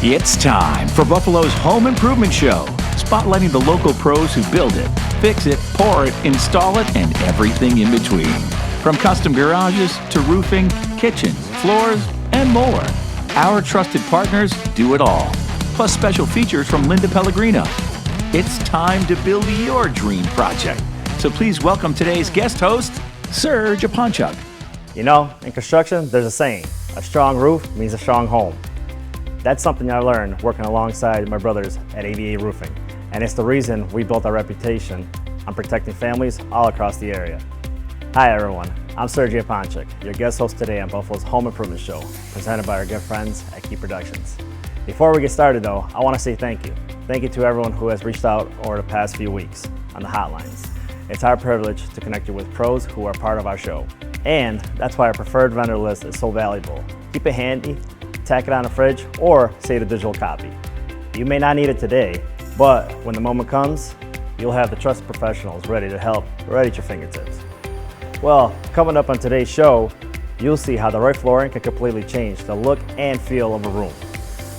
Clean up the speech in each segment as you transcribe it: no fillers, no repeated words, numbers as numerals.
It's time for Buffalo's Home Improvement Show, spotlighting the local pros who build it, fix it, pour it, install it, and everything in between. From custom garages to roofing, kitchens, floors, and more. Our trusted partners do it all. Plus special features from Linda Pellegrino. It's time to build your dream project. So please welcome today's guest host, Serge Japonchuk. You know, in construction, there's a saying, a strong roof means a strong home. That's something I learned working alongside my brothers at AVA Roofing, and it's the reason we built our reputation on protecting families all across the area. Hi everyone, I'm Serge Japonchuk, your guest host today on Buffalo's Home Improvement Show, presented by our good friends at Key Productions. Before we get started though, I want to say thank you. Thank you to everyone who has reached out over the past few weeks on the hotlines. It's our privilege to connect you with pros who are part of our show. And that's why our preferred vendor list is so valuable. Keep it handy, tack it on a fridge, or save a digital copy. You may not need it today, but when the moment comes, you'll have the trusted professionals ready to help right at your fingertips. Well, coming up on today's show, you'll see how the right flooring can completely change the look and feel of a room.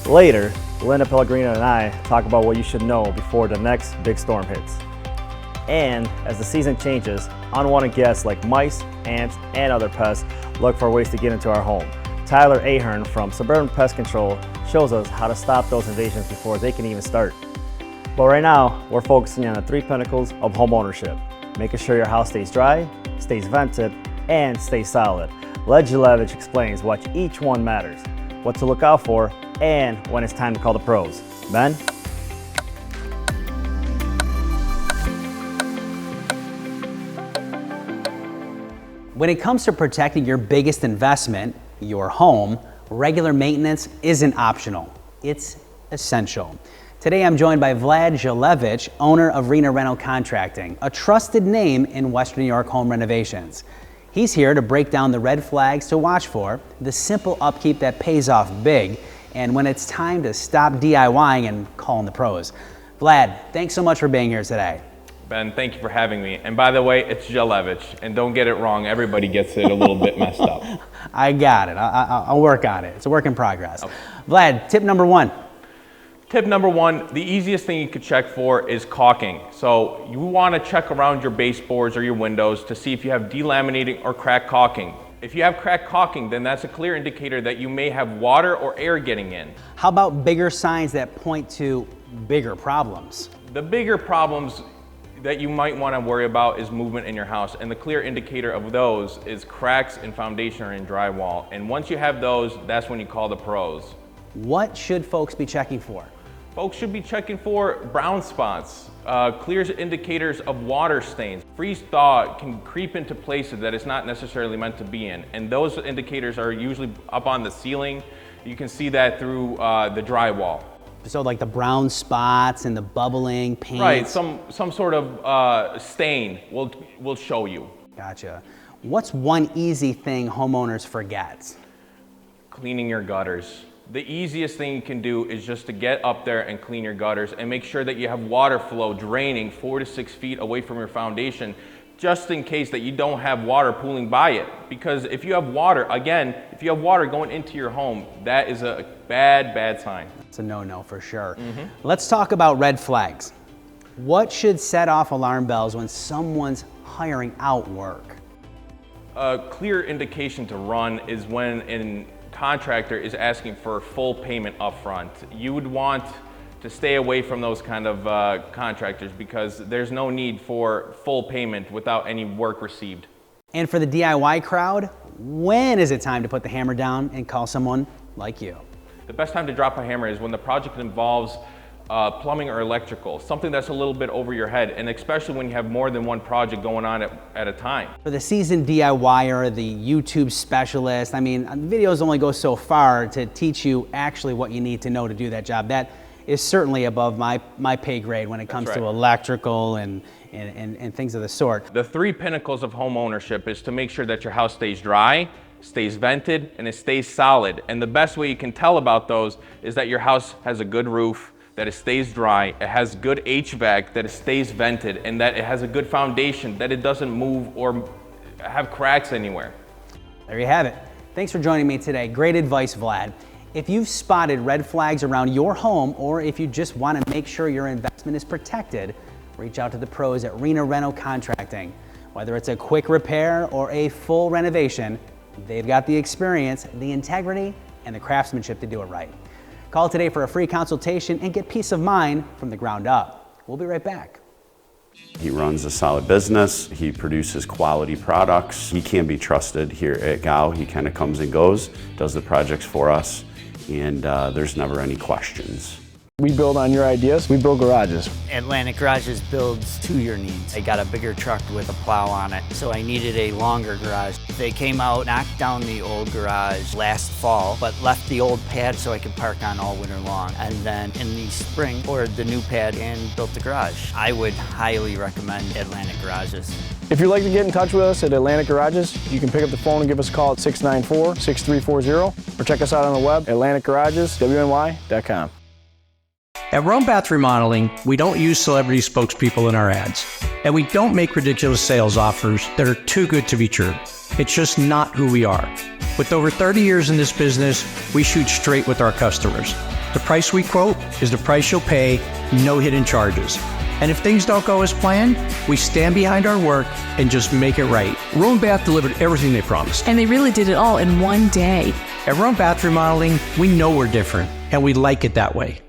Later, Linda Pellegrino and I talk about what you should know before the next big storm hits. And as the season changes, unwanted guests like mice, ants, and other pests look for ways to get into our home. Tyler Ahern from Suburban Pest Control shows us how to stop those invasions before they can even start. But right now, we're focusing on the three pinnacles of home ownership, making sure your house stays dry, stays vented, and stays solid. Led Gilevich explains why each one matters, what to look out for, and when it's time to call the pros. Ben? When it comes to protecting your biggest investment, your home, regular maintenance isn't optional. It's essential. Today I'm joined by Vlad Gilevich, owner of Rena Rental Contracting, a trusted name in Western New York home renovations. He's here to break down the red flags to watch for, the simple upkeep that pays off big, and when it's time to stop DIYing and calling the pros. Vlad, thanks so much for being here today. Ben, thank you for having me. And by the way, it's Gilevich, and don't get it wrong, everybody gets it a little bit messed up. I got it. I'll work on it. It's a work in progress. Okay. Vlad, tip number one. Tip number one, the easiest thing you could check for is caulking. So you want to check around your baseboards or your windows to see if you have delaminating or cracked caulking. If you have cracked caulking, then that's a clear indicator that you may have water or air getting in. How about bigger signs that point to bigger problems? The bigger problems that you might want to worry about is movement in your house, and the clear indicator of those is cracks in foundation or in drywall. And once you have those, that's when you call the pros. What should folks be checking for? Folks should be checking for brown spots, clear indicators of water stains. Freeze-thaw can creep into places that it's not necessarily meant to be in, and those indicators are usually up on the ceiling. You can see that through the drywall. So like the brown spots and the bubbling paint? Right, some sort of stain will show you. Gotcha. What's one easy thing homeowners forget? Cleaning your gutters. The easiest thing you can do is just to get up there and clean your gutters and make sure that you have water flow draining 4 to 6 feet away from your foundation, just in case that you don't have water pooling by it. Because if you have water, again, if you have water going into your home, that is a bad sign. It's a no-no for sure. Let's talk about red flags. What should set off alarm bells when someone's hiring out work? A clear indication to run is when a contractor is asking for full payment up front. You would want to stay away from those kind of contractors because there's no need for full payment without any work received. And for the DIY crowd, when is it time to put the hammer down and call someone like you? The best time to drop a hammer is when the project involves plumbing or electrical, something that's a little bit over your head, and especially when you have more than one project going on at a time. For the seasoned DIYer, the YouTube specialist, I mean, videos only go so far to teach you actually what you need to know to do that job. That is certainly above my pay grade when it comes to electrical and things of the sort. The three pinnacles of home ownership is to make sure that your house stays dry, stays vented, and it stays solid. And the best way you can tell about those is that your house has a good roof, that it stays dry, it has good HVAC, that it stays vented, and that it has a good foundation, that it doesn't move or have cracks anywhere. There you have it. Thanks for joining me today. Great advice, Vlad. If you've spotted red flags around your home, or if you just want to make sure your investment is protected, reach out to the pros at Rena Reno Contracting. Whether it's a quick repair or a full renovation, they've got the experience, the integrity, and the craftsmanship to do it right. Call today for a free consultation and get peace of mind from the ground up. We'll be right back. He runs a solid business. He produces quality products. He can be trusted here at GAU. He kind of comes and goes, does the projects for us, and there's never any questions. We build on your ideas. We build garages. Atlantic Garages builds to your needs. I got a bigger truck with a plow on it, so I needed a longer garage. They came out, knocked down the old garage last fall, but left the old pad so I could park on all winter long. And then in the spring, ordered the new pad and built the garage. I would highly recommend Atlantic Garages. If you'd like to get in touch with us at Atlantic Garages, you can pick up the phone and give us a call at 694-6340 or check us out on the web, atlanticgarageswny.com. At Rome Bath Remodeling, we don't use celebrity spokespeople in our ads, and we don't make ridiculous sales offers that are too good to be true. It's just not who we are. With over 30 years in this business, we shoot straight with our customers. The price we quote is the price you'll pay, no hidden charges. And if things don't go as planned, we stand behind our work and just make it right. Rome Bath delivered everything they promised. And they really did it all in one day. At Rome Bath Remodeling, we know we're different, and we like it that way.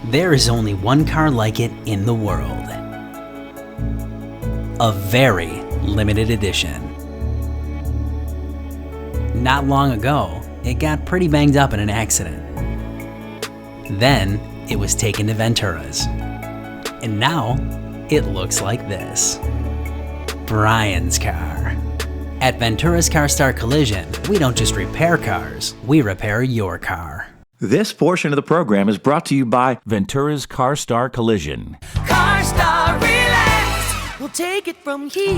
There is only one car like it in the world. A very limited edition. Not long ago, it got pretty banged up in an accident. Then, it was taken to Ventura's. And now, it looks like this. Brian's car. At Ventura's CarStar Collision, we don't just repair cars, we repair your car. This portion of the program is brought to you by Ventura's CarStar Collision. CarStar, relax, we'll take it from here.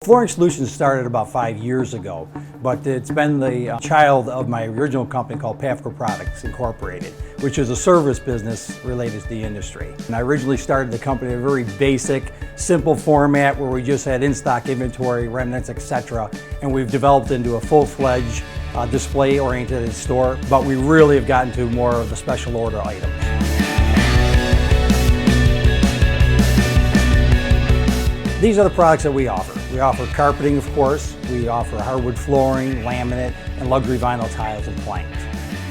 Flooring Solutions started about 5 years ago, but it's been the child of my original company called Pafco Products Incorporated, which is a service business related to the industry. And I originally started the company in a very basic, simple format where we just had in-stock inventory, remnants, etc. And we've developed into a full-fledged display-oriented store, but we really have gotten to more of the special order items. These are the products that we offer. We offer carpeting, of course. We offer hardwood flooring, laminate, and luxury vinyl tiles and planks.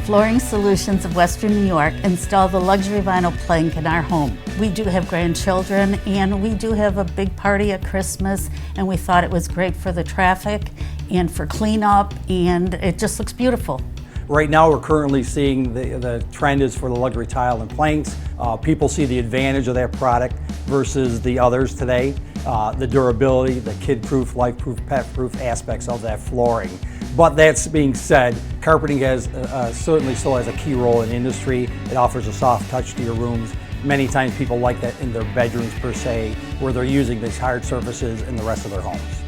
Flooring Solutions of Western New York install the luxury vinyl plank in our home. We do have grandchildren, and we do have a big party at Christmas, and we thought it was great for the traffic and for cleanup, and it just looks beautiful. Right now we're currently seeing the trend is for the luxury tile and planks. People see the advantage of that product versus the others today. The durability, the kid-proof, life-proof, pet-proof aspects of that flooring. But that's being said, carpeting has certainly still has a key role in the industry. It offers a soft touch to your rooms. Many times people like that in their bedrooms per se, where they're using these hard surfaces in the rest of their homes.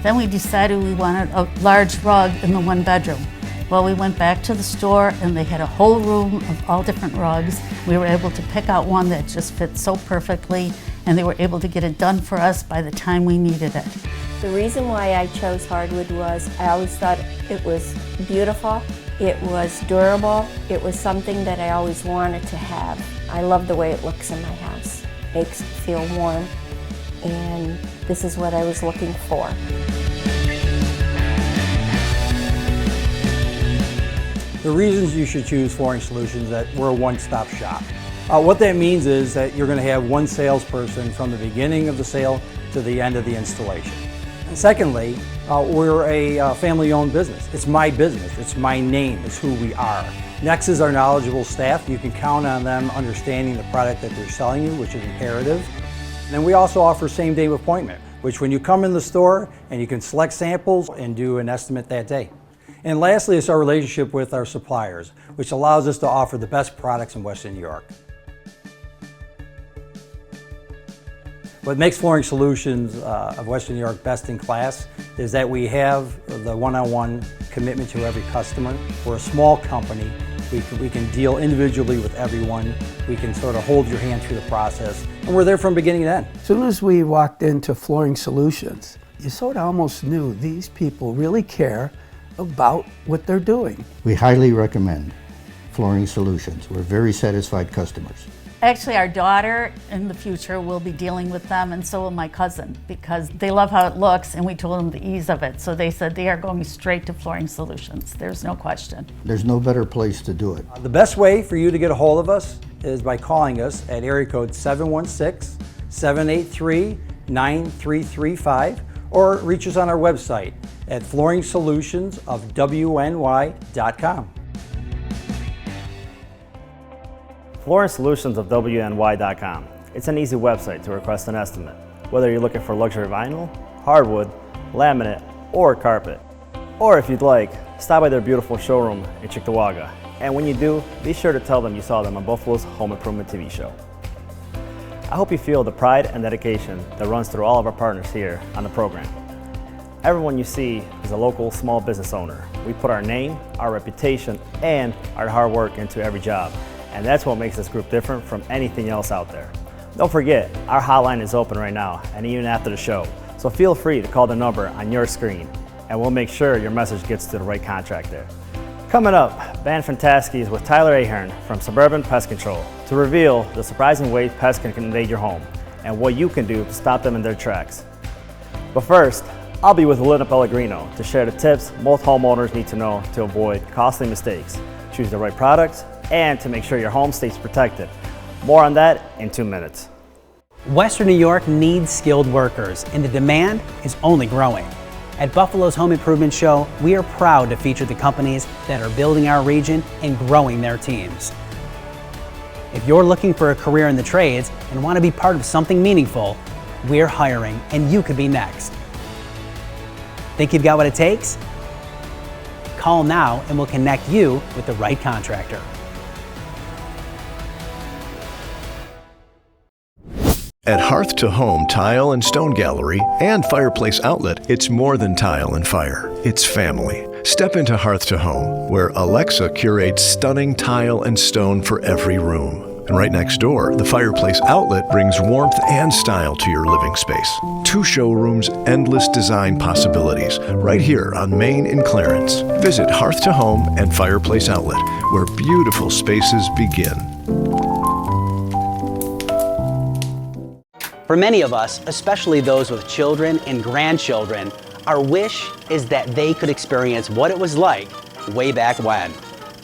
Then we decided we wanted a large rug in the one bedroom. Well, we went back to the store and they had a whole room of all different rugs. We were able to pick out one that just fit so perfectly, and they were able to get it done for us by the time we needed it. The reason why I chose hardwood was I always thought it was beautiful, it was durable, it was something that I always wanted to have. I love the way it looks in my house. Makes it feel warm, and this is what I was looking for. The reasons you should choose Flooring Solutions is that we're a one-stop shop. What that means is that you're going to have one salesperson from the beginning of the sale to the end of the installation. And secondly, we're a family-owned business. It's my business, it's my name, it's who we are. Next is our knowledgeable staff. You can count on them understanding the product that they're selling you, which is imperative. And then we also offer same-day appointment, which when you come in the store and you can select samples and do an estimate that day. And lastly, it's our relationship with our suppliers, which allows us to offer the best products in Western New York. What makes Flooring Solutions of Western New York best in class is that we have the one-on-one commitment to every customer. We're a small company, We can deal individually with everyone. We can sort of hold your hand through the process. And we're there from beginning to end. As soon as we walked into Flooring Solutions, you sort of almost knew these people really care about what they're doing. We highly recommend Flooring Solutions. We're very satisfied customers. Actually, our daughter in the future will be dealing with them, and so will my cousin, because they love how it looks, and we told them the ease of it. So they said they are going straight to Flooring Solutions. There's no question. There's no better place to do it. The best way for you to get a hold of us is by calling us at area code 716-783-9335, or reach us on our website at flooringsolutionsofwny.com. Flooring Solutions of WNY.com. It's an easy website to request an estimate, whether you're looking for luxury vinyl, hardwood, laminate, or carpet. Or if you'd like, stop by their beautiful showroom in Cheektowaga. And when you do, be sure to tell them you saw them on Buffalo's Home Improvement TV show. I hope you feel the pride and dedication that runs through all of our partners here on the program. Everyone you see is a local small business owner. We put our name, our reputation, and our hard work into every job. And that's what makes this group different from anything else out there. Don't forget, our hotline is open right now and even after the show. So feel free to call the number on your screen and we'll make sure your message gets to the right contractor. Coming up, Ben Fantasky is with Tyler Ahern from Suburban Pest Control to reveal the surprising ways pests can invade your home and what you can do to stop them in their tracks. But first, I'll be with Linda Pellegrino to share the tips most homeowners need to know to avoid costly mistakes, choose the right products, and to make sure your home stays protected. More on that in 2 minutes. Western New York needs skilled workers, and the demand is only growing. At Buffalo's Home Improvement Show, we are proud to feature the companies that are building our region and growing their teams. If you're looking for a career in the trades and want to be part of something meaningful, we're hiring, and you could be next. Think you've got what it takes? Call now and we'll connect you with the right contractor. At Hearth to Home Tile and Stone Gallery and Fireplace Outlet, it's more than tile and fire. It's family. Step into Hearth to Home, where Alexa curates stunning tile and stone for every room. And right next door, the Fireplace Outlet brings warmth and style to your living space. 2 showrooms, endless design possibilities, right here on Main in Clarence. Visit Hearth to Home and Fireplace Outlet, where beautiful spaces begin. For many of us, especially those with children and grandchildren, our wish is that they could experience what it was like way back when.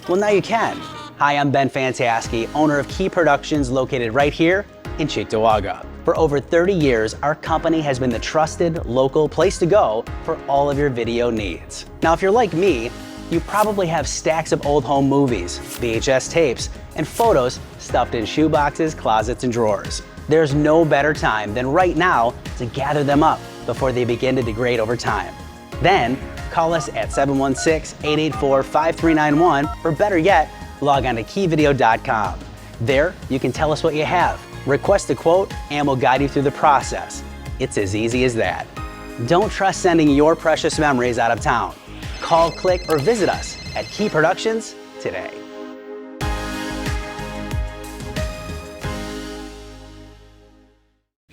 Well, now you can. Hi, I'm Ben Fantasky, owner of Key Productions located right here in Cheektowaga. For over 30 years, our company has been the trusted local place to go for all of your video needs. Now, if you're like me, you probably have stacks of old home movies, VHS tapes, and photos stuffed in shoeboxes, closets, and drawers. There's no better time than right now to gather them up before they begin to degrade over time. Then, call us at 716-884-5391, or better yet, log on to keyvideo.com. There, you can tell us what you have, request a quote, and we'll guide you through the process. It's as easy as that. Don't trust sending your precious memories out of town. Call, click, or visit us at Key Productions today.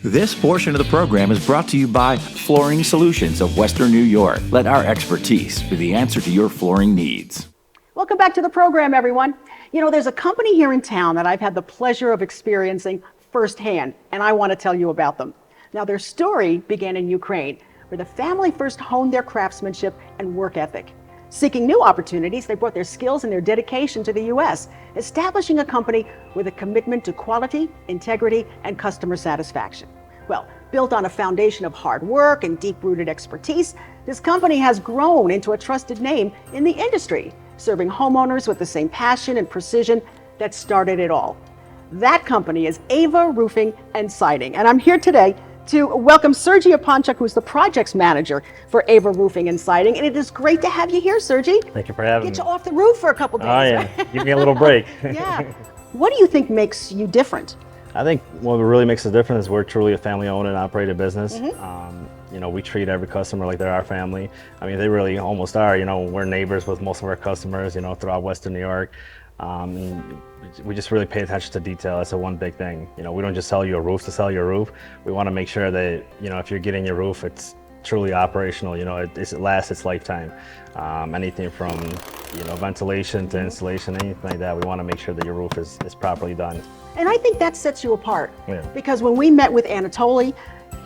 This portion of the program is brought to you by Flooring Solutions of Western New York. Let our expertise be the answer to your flooring needs. Welcome back to the program, everyone. You know, there's a company here in town that I've had the pleasure of experiencing firsthand, and I want to tell you about them. Now, their story began in Ukraine, where the family first honed their craftsmanship and work ethic. Seeking new opportunities, they brought their skills and their dedication to the U.S., establishing a company with a commitment to quality, integrity, and customer satisfaction. Well, built on a foundation of hard work and deep-rooted expertise, this company has grown into a trusted name in the industry, serving homeowners with the same passion and precision that started it all. That company is Ava Roofing and Siding, and I'm here today to welcome Sergey Apanchuk, who's the projects manager for Ava Roofing and Siding. And it is great to have you here, Sergey. Thank you for having me. Get you off the roof for a couple days. Oh yeah, right? give me a little break. Yeah. What do you think makes you different? I think what really makes a difference is we're truly a family-owned and operated business. Mm-hmm. You know, we treat every customer like they're our family. I mean, they really almost are. You know, we're neighbors with most of our customers, you know, throughout Western New York. And we just really pay attention to detail. That's the one big thing. You know, we don't just sell you a roof to sell you a roof. We want to make sure that, you know, if you're getting your roof, it's truly operational. You know, it lasts its lifetime. Anything from, you know, ventilation to installation, anything like that, we want to make sure that your roof is properly done. And I think that sets you apart. Yeah. Because when we met with Anatoly,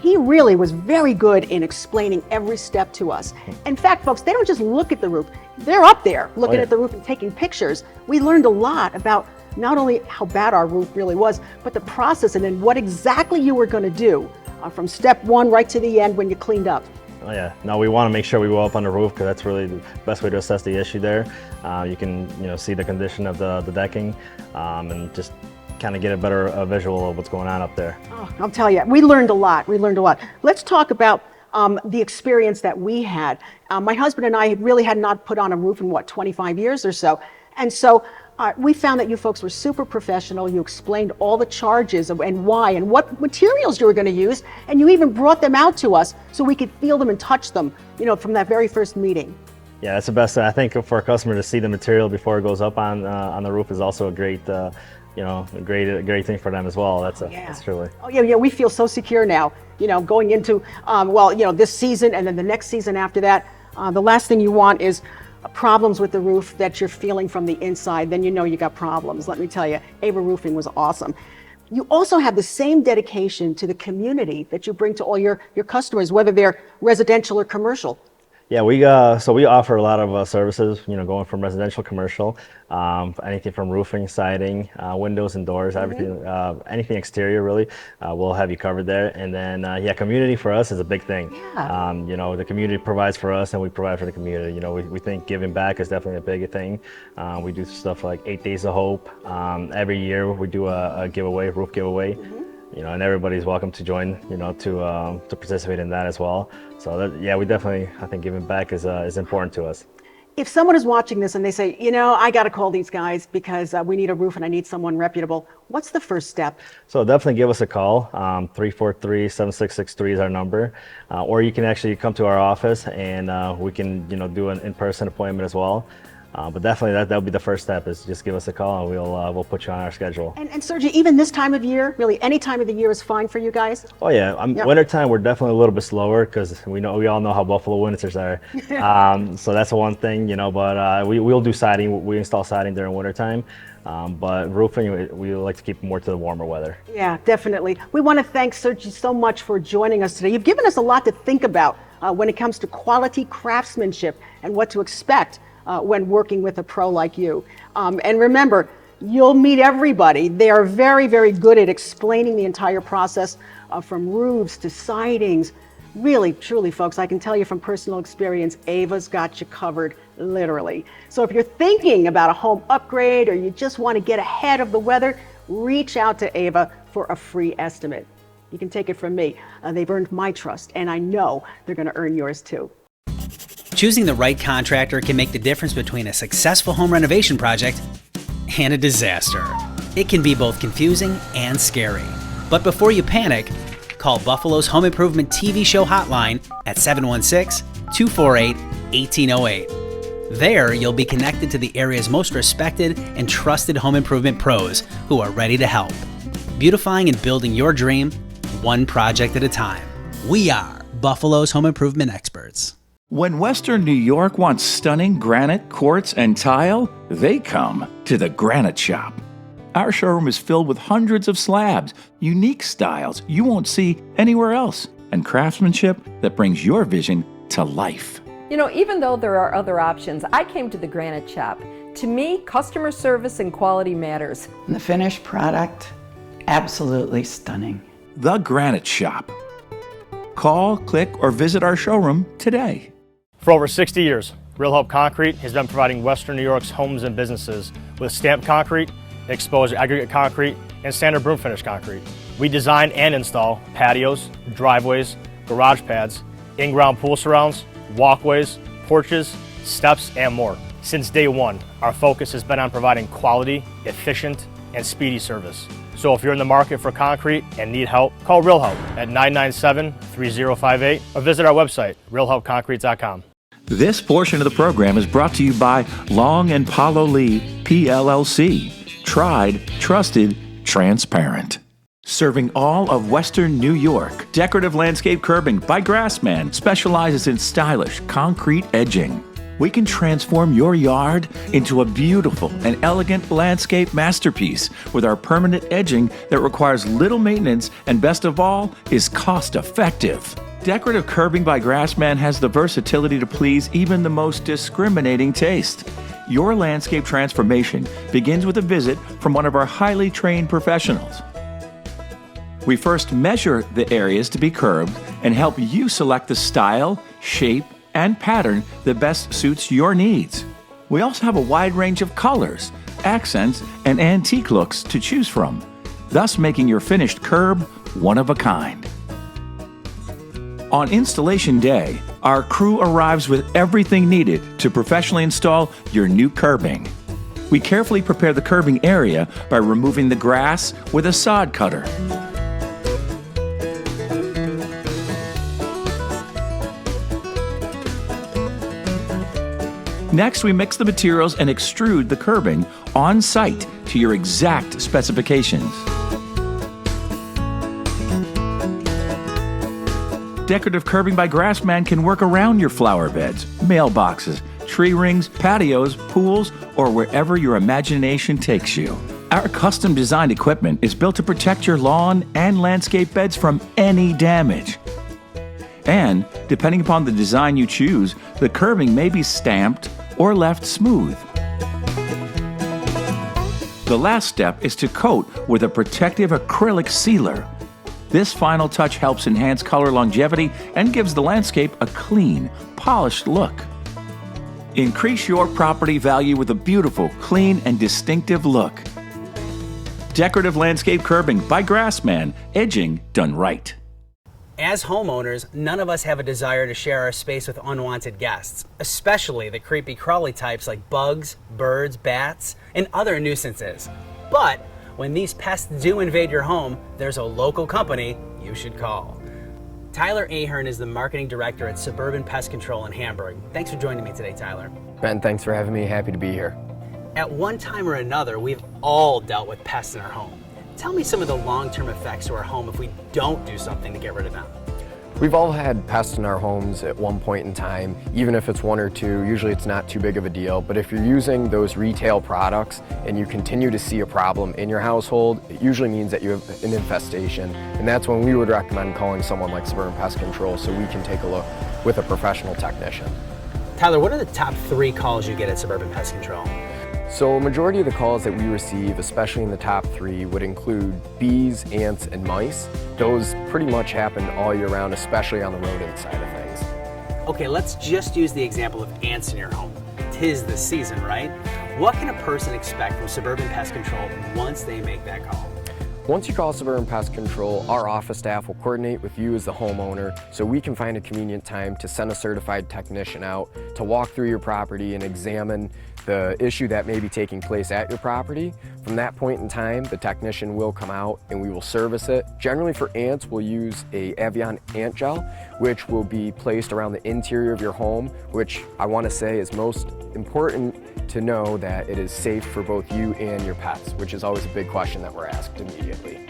he really was very good in explaining every step to us. In fact, folks, they don't just look at the roof. They're up there looking at the roof and taking pictures. We learned a lot about not only how bad our roof really was, but the process and then what exactly you were going to do from step one right to the end when you cleaned up. Oh yeah, no, we want to make sure we go up on the roof because that's really the best way to assess the issue there. You can, you know, see the condition of the decking and just kind of get a better visual of what's going on up there. Oh, I'll tell you, we learned a lot. Let's talk about the experience that we had. My husband and I really had not put on a roof in 25 years or so. And so we found that you folks were super professional. You explained all the charges and why and what materials you were going to use. And you even brought them out to us so we could feel them and touch them, you know, from that very first meeting. Yeah, that's the best. I think for a customer to see the material before it goes up on the roof is also a great, you know, a great thing for them as well. That's truly. Oh yeah, we feel so secure now. You know, going into well, you know, this season and then the next season after that. The last thing you want is problems with the roof that you're feeling from the inside. Then you know you got problems. Let me tell you, Ava Roofing was awesome. You also have the same dedication to the community that you bring to all your customers, whether they're residential or commercial. Yeah, we offer a lot of services, you know, going from residential, commercial, anything from roofing, siding, windows and doors, everything, anything exterior really, we'll have you covered there. And then, yeah, community for us is a big thing. Yeah. You know, the community provides for us and we provide for the community. You know, we think giving back is definitely a big thing. We do stuff like 8 Days of Hope. Every year we do a giveaway, roof giveaway. You know, and everybody's welcome to join, you know, to participate in that as well. So that, yeah, we definitely, I think giving back is important to us. If someone is watching this and they say, you know, I got to call these guys because we need a roof and I need someone reputable, what's the first step? So definitely give us a call. 343-7663 is our number. Or you can actually come to our office and we can, you know, do an in-person appointment as well. But definitely that'll be the first step is just give us a call and we'll put you on our schedule. And Sergi, even this time of year, really any time of the year is fine for you guys? Oh yeah, wintertime we're definitely a little bit slower because we all know how Buffalo winters are. So that's the one thing, you know, but we'll do siding, we install siding during wintertime. But roofing, we like to keep more to the warmer weather. Yeah, definitely. We want to thank Sergi so much for joining us today. You've given us a lot to think about when it comes to quality craftsmanship and what to expect when working with a pro like you. And remember, you'll meet everybody. They are very, very good at explaining the entire process from roofs to sidings. Really, truly, folks, I can tell you from personal experience, Ava's got you covered, literally. So if you're thinking about a home upgrade or you just want to get ahead of the weather, reach out to Ava for a free estimate. You can take it from me. They've earned my trust, and I know they're going to earn yours too. Choosing the right contractor can make the difference between a successful home renovation project and a disaster. It can be both confusing and scary. But before you panic, call Buffalo's Home Improvement TV show hotline at 716-248-1808. There, you'll be connected to the area's most respected and trusted home improvement pros who are ready to help. Beautifying and building your dream, one project at a time. We are Buffalo's home improvement experts. When Western New York wants stunning granite, quartz, and tile, they come to the Granite Shop. Our showroom is filled with hundreds of slabs, unique styles you won't see anywhere else, and craftsmanship that brings your vision to life. You know, even though there are other options, I came to the Granite Shop. To me, customer service and quality matters. And the finished product, absolutely stunning. The Granite Shop. Call, click, or visit our showroom today. For over 60 years, Real Help Concrete has been providing Western New York's homes and businesses with stamped concrete, exposed aggregate concrete, and standard broom finish concrete. We design and install patios, driveways, garage pads, in-ground pool surrounds, walkways, porches, steps, and more. Since day one, our focus has been on providing quality, efficient, and speedy service. So if you're in the market for concrete and need help, call Real Help at 997-3058 or visit our website, realhelpconcrete.com. This portion of the program is brought to you by Long and Paulo Lee CP LLC. Tried, trusted, transparent. Serving all of Western New York, Decorative Landscape Curbing by Grassman specializes in stylish concrete edging. We can transform your yard into a beautiful and elegant landscape masterpiece with our permanent edging that requires little maintenance and, best of all, is cost-effective. Decorative Curbing by Grassman has the versatility to please even the most discriminating taste. Your landscape transformation begins with a visit from one of our highly trained professionals. We first measure the areas to be curbed and help you select the style, shape, and pattern that best suits your needs. We also have a wide range of colors, accents, and antique looks to choose from, thus making your finished curb one of a kind. On installation day, our crew arrives with everything needed to professionally install your new curbing. We carefully prepare the curbing area by removing the grass with a sod cutter. Next, we mix the materials and extrude the curbing on site to your exact specifications. Decorative Curbing by Grassman can work around your flower beds, mailboxes, tree rings, patios, pools, or wherever your imagination takes you. Our custom designed equipment is built to protect your lawn and landscape beds from any damage. And, depending upon the design you choose, the curbing may be stamped or left smooth. The last step is to coat with a protective acrylic sealer. This final touch helps enhance color longevity and gives the landscape a clean, polished look. Increase your property value with a beautiful, clean, and distinctive look. Decorative Landscape Curbing by Grassman, edging done right. As homeowners, none of us have a desire to share our space with unwanted guests, especially the creepy crawly types like bugs, birds, bats, and other nuisances. But when these pests do invade your home, there's a local company you should call. Tyler Ahern is the marketing director at Suburban Pest Control in Hamburg. Thanks for joining me today, Tyler. Ben, thanks for having me. Happy to be here. At one time or another, we've all dealt with pests in our home. Tell me some of the long-term effects to our home if we don't do something to get rid of them. We've all had pests in our homes at one point in time, even if it's one or two. Usually it's not too big of a deal, but if you're using those retail products and you continue to see a problem in your household, it usually means that you have an infestation, and that's when we would recommend calling someone like Suburban Pest Control so we can take a look with a professional technician. Tyler, what are the top 3 calls you get at Suburban Pest Control? So a majority of the calls that we receive, especially in the top 3, would include bees, ants, and mice. Those pretty much happen all year round, especially on the rodent side of things. Okay, let's just use the example of ants in your home. 'Tis the season, right? What can a person expect from Suburban Pest Control once they make that call? Once you call Suburban Pest Control, our office staff will coordinate with you as the homeowner so we can find a convenient time to send a certified technician out to walk through your property and examine the issue that may be taking place at your property. From that point in time, the technician will come out and we will service it. Generally for ants, we'll use a Avian ant gel, which will be placed around the interior of your home, which I want to say is most important to know that it is safe for both you and your pets, which is always a big question that we're asked immediately.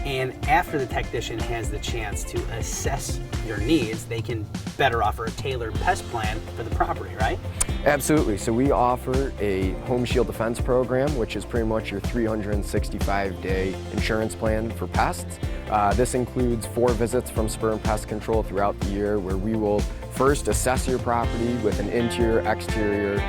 And after the technician has the chance to assess your needs, they can better offer a tailored pest plan for the property, right? Absolutely. So we offer a Home Shield Defense program, which is pretty much your 365-day insurance plan for pests. This includes 4 visits from Suburban Pest Control throughout the year, where we will first assess your property with an interior-exterior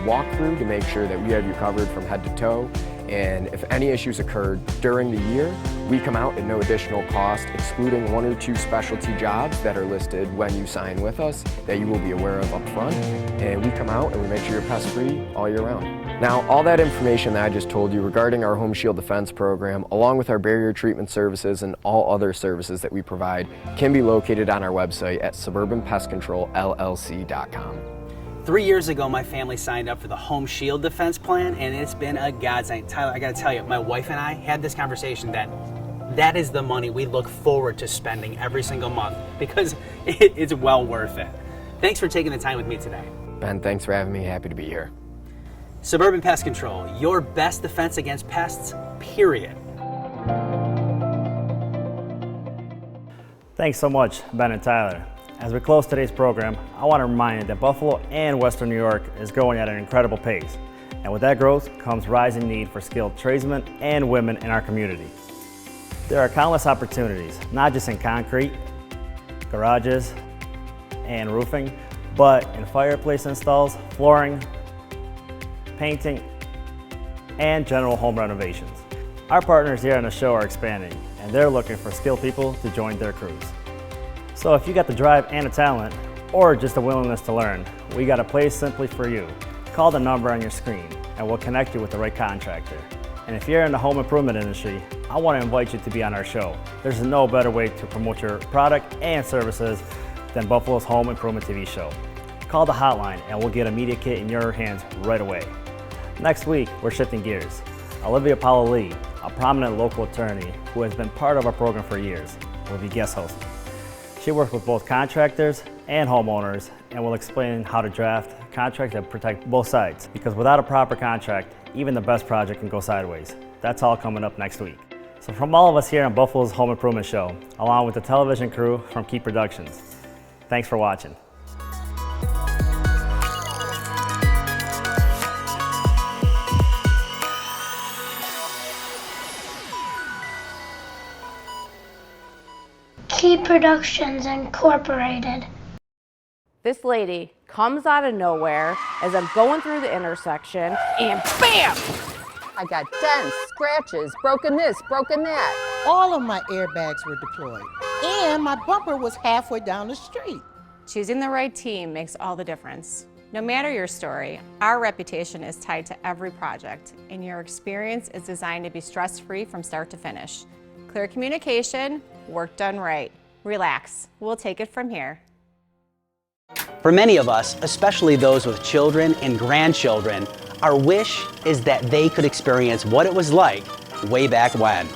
walkthrough to make sure that we have you covered from head to toe. And if any issues occur during the year, we come out at no additional cost, excluding 1 or 2 specialty jobs that are listed when you sign with us that you will be aware of up front. And we come out and we make sure you're pest-free all year round. Now, all that information that I just told you regarding our Home Shield Defense program, along with our barrier treatment services and all other services that we provide, can be located on our website at suburbanpestcontrolllc.com. 3 years ago, my family signed up for the Home Shield Defense Plan, and it's been a godsend. Tyler, I gotta tell you, my wife and I had this conversation that is the money we look forward to spending every single month because it's well worth it. Thanks for taking the time with me today. Ben, thanks for having me. Happy to be here. Suburban Pest Control, your best defense against pests, period. Thanks so much, Ben and Tyler. As we close today's program, I want to remind you that Buffalo and Western New York is growing at an incredible pace. And with that growth comes rising need for skilled tradesmen and women in our community. There are countless opportunities, not just in concrete, garages, and roofing, but in fireplace installs, flooring, painting, and general home renovations. Our partners here on the show are expanding, and they're looking for skilled people to join their crews. So if you got the drive and the talent, or just the willingness to learn, we got a place simply for you. Call the number on your screen, and we'll connect you with the right contractor. And if you're in the home improvement industry, I want to invite you to be on our show. There's no better way to promote your product and services than Buffalo's Home Improvement TV show. Call the hotline and we'll get a media kit in your hands right away. Next week, we're shifting gears. Olivia Paula-Lee, a prominent local attorney who has been part of our program for years, will be guest hosting. She works with both contractors and homeowners and will explain how to draft contracts that protect both sides. Because without a proper contract, even the best project can go sideways. That's all coming up next week. So from all of us here on Buffalo's Home Improvement Show, along with the television crew from Key Productions, thanks for watching. Key Productions Incorporated. This lady comes out of nowhere as I'm going through the intersection and BAM! I got dents, scratches, broken this, broken that. All of my airbags were deployed, and my bumper was halfway down the street. Choosing the right team makes all the difference. No matter your story, our reputation is tied to every project, and your experience is designed to be stress-free from start to finish. Clear communication, work done right. Relax, we'll take it from here. For many of us, especially those with children and grandchildren, our wish is that they could experience what it was like way back when.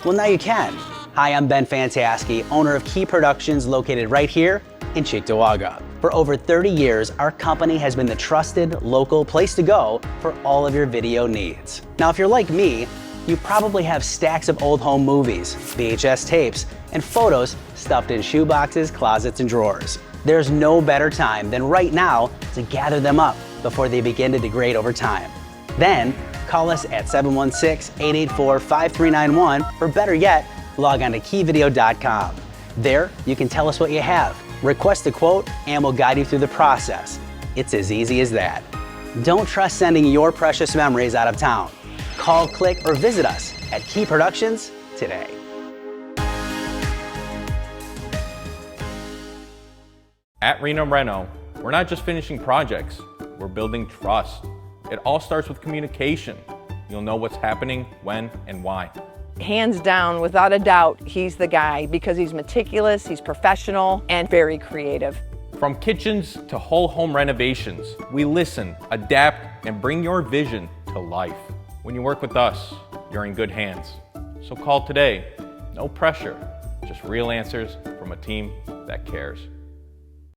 Well, now you can. Hi, I'm Ben Fantaski, owner of Key Productions located right here in Cheektowaga. For over 30 years, our company has been the trusted local place to go for all of your video needs. Now, if you're like me, you probably have stacks of old home movies, VHS tapes, and photos stuffed in shoeboxes, closets, and drawers. There's no better time than right now to gather them up before they begin to degrade over time. Then, call us at 716-884-5391, or better yet, log on to keyvideo.com. There, you can tell us what you have, request a quote, and we'll guide you through the process. It's as easy as that. Don't trust sending your precious memories out of town. Call, click, or visit us at Key Productions today. At Reno Reno, we're not just finishing projects, we're building trust. It all starts with communication. You'll know what's happening, when, and why. Hands down, without a doubt, he's the guy because he's meticulous, he's professional, and very creative. From kitchens to whole home renovations, we listen, adapt, and bring your vision to life. When you work with us, you're in good hands. So call today. No pressure, just real answers from a team that cares.